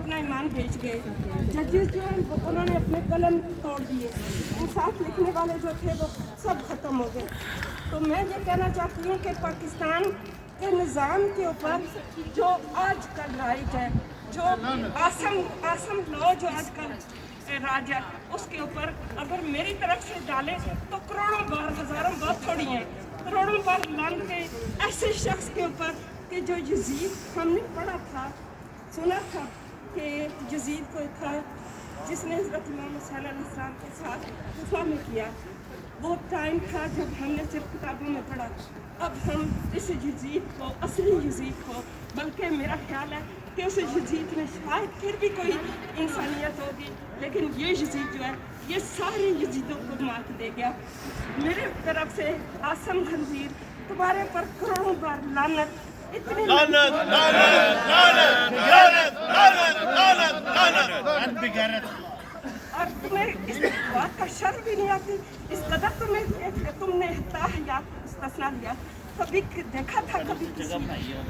अपना ईमान बेच गए। जजेस जो हैं उन्होंने अपने कलम तोड़ दिए, इंसाफ लिखने वाले जो थे वो सब खत्म हो गए। तो मैं ये कहना चाहती हूँ कि पाकिस्तान के निज़ाम के ऊपर जो आजकल राइट है, जो आसम लॉ जो आजकल राज है, उसके ऊपर अगर मेरी तरफ से डाले तो करोड़ों बार, हजारों बार थोड़ी हैं, करोड़ों बार लान के ऐसे शख्स के ऊपर कि जो यजीद हमने पढ़ा था, सुना था कि यजीद कोई था जिसने हज़रत इमाम हुसैन अलैहिस्सलाम के साथ गुफा में किया। वो टाइम था जब हमने सिर्फ किताबों में पढ़ा। अब हम इस यजीद को, असली यजीद को, बल्कि मेरा ख्याल है कि उस यजीद में शायद फिर भी कोई इंसानियत होगी, लेकिन ये यजीद जो है ये सारे यजीदों को मात दे गया। मेरे तरफ से आसम खंजीर तुम्हारे पर करोड़ों बार लानत, इतनी और तुम्हें इस बात का शर्म भी नहीं आती, इस कदर तुमने इस्तिस्ना लिया। कभी देखा था कभी किसी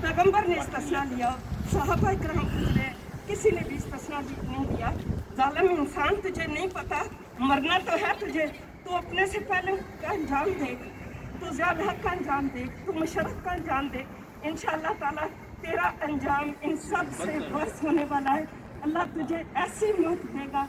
पैगंबर ने इस्तिस्ना लिया? सहाबा इकराम गुजरे, किसी ने भी इस्तिस्ना नहीं दिया। जालिम इंसान, तुझे नहीं पता मरना तो है तुझे, तू अपने से पहले का अंजाम देख, तू ज़्यादा का अंजाम देख, तू मुशर्रफ का अंजाम देख। इंशाअल्लाह ताला तेरा अंजाम इन सब से वर्ष होने वाला है। अल्लाह तुझे ऐसी मौत देगा